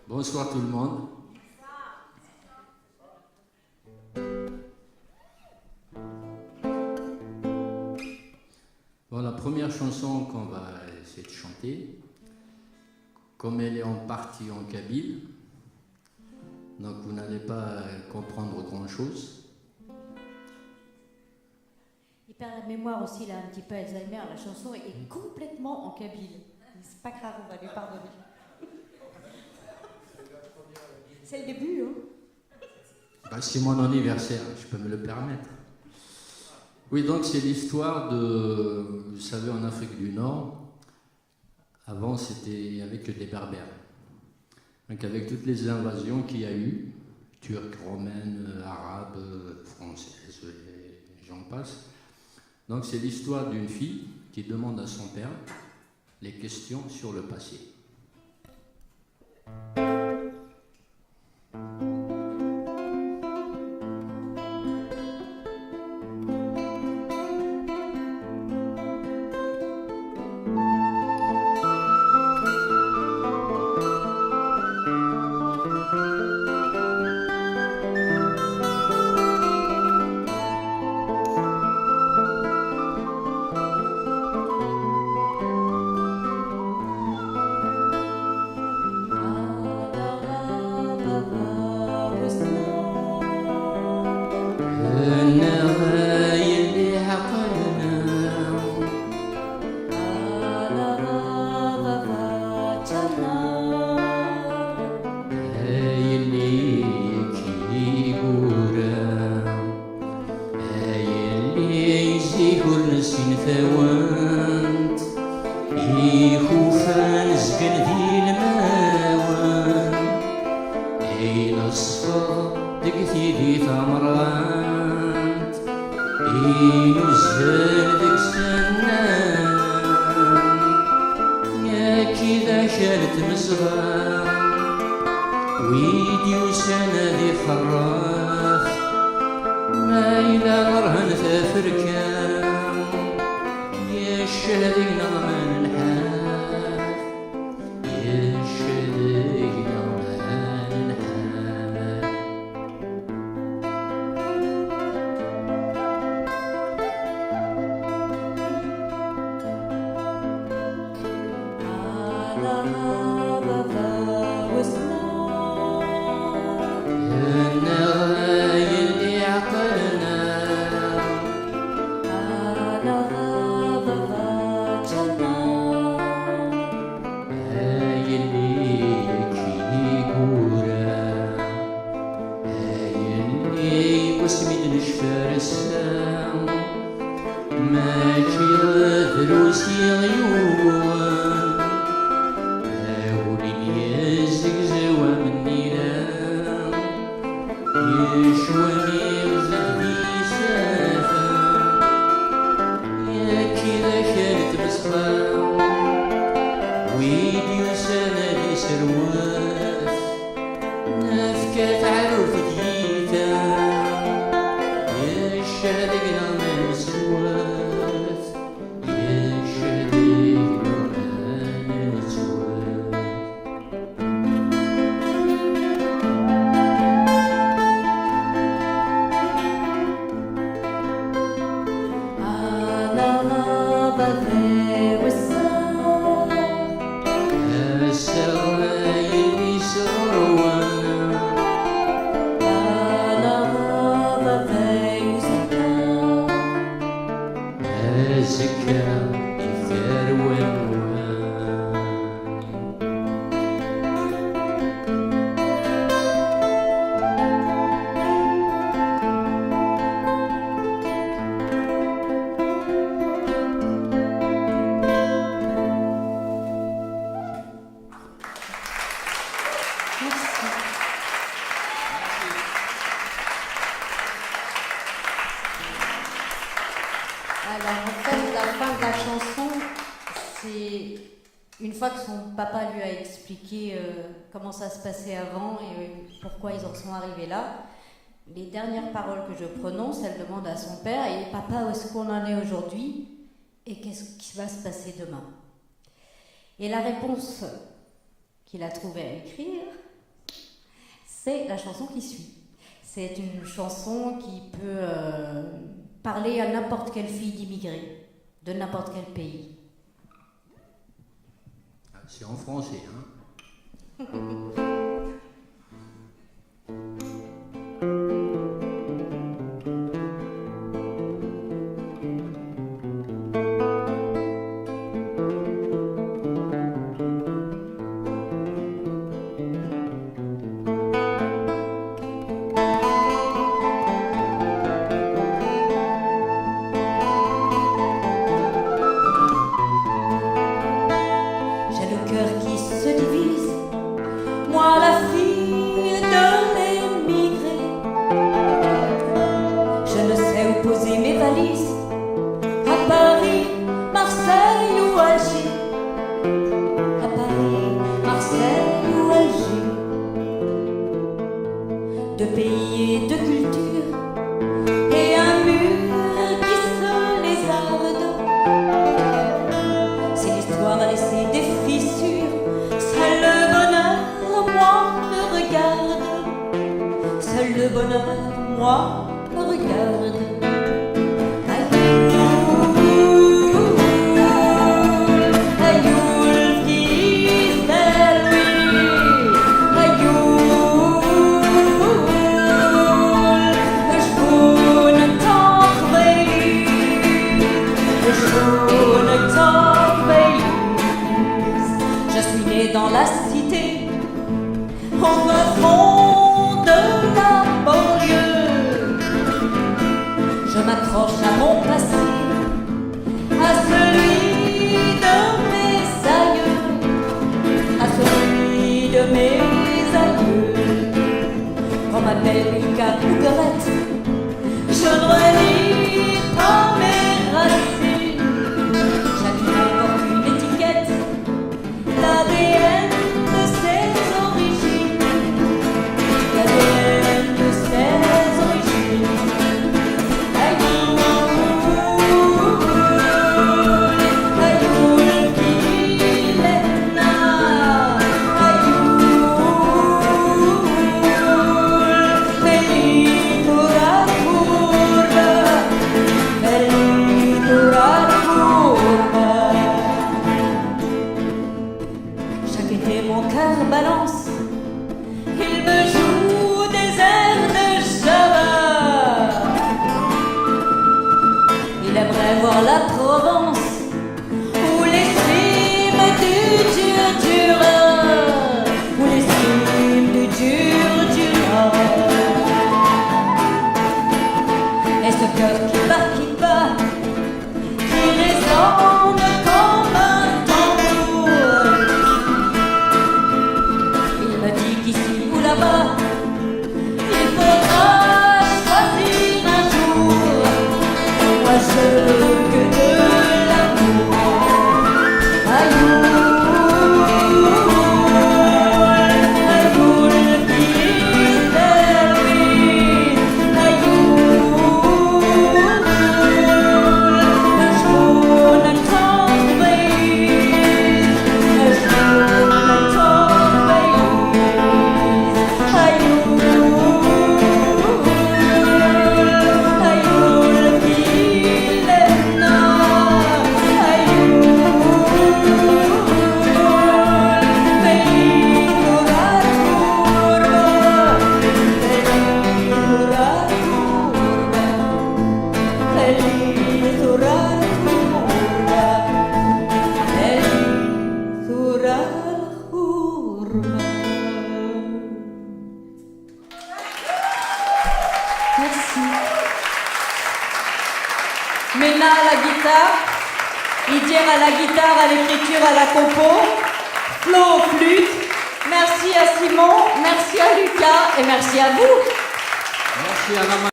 Bonsoir tout le monde. Bon, la première chanson qu'on va essayer de chanter, comme elle est en partie en kabyle, donc vous n'allez pas comprendre grand-chose. Il perd la mémoire aussi, il a un petit peu Alzheimer, la chanson est complètement en kabyle. C'est pas grave, on va lui pardonner. C'est le début, hein? Ben, c'est mon anniversaire, je peux me le permettre. Oui, donc c'est l'histoire de, vous savez, en Afrique du Nord, avant c'était avec des Berbères. Donc avec toutes les invasions qu'il y a eu, turques, romaines, arabes, françaises, et j'en passe. Donc c'est l'histoire d'une fille qui demande à son père les questions sur le passé. Alors en fait, la fin de la chanson, c'est une fois que son papa lui a expliqué comment ça se passait avant et pourquoi ils en sont arrivés là, les dernières paroles que je prononce, elle demande à son père « Et papa, où est-ce qu'on en est aujourd'hui et qu'est-ce qui va se passer demain ?» Et la réponse qu'il a trouvée à écrire, c'est la chanson qui suit. C'est une chanson qui peut parler à n'importe quelle fille d'immigré, de n'importe quel pays. C'est en français, hein. Mena à la guitare, Idir à la guitare, à l'écriture, à la compo, Flo au flûte. Merci à Simon, merci à Lucas et merci à vous. Merci à la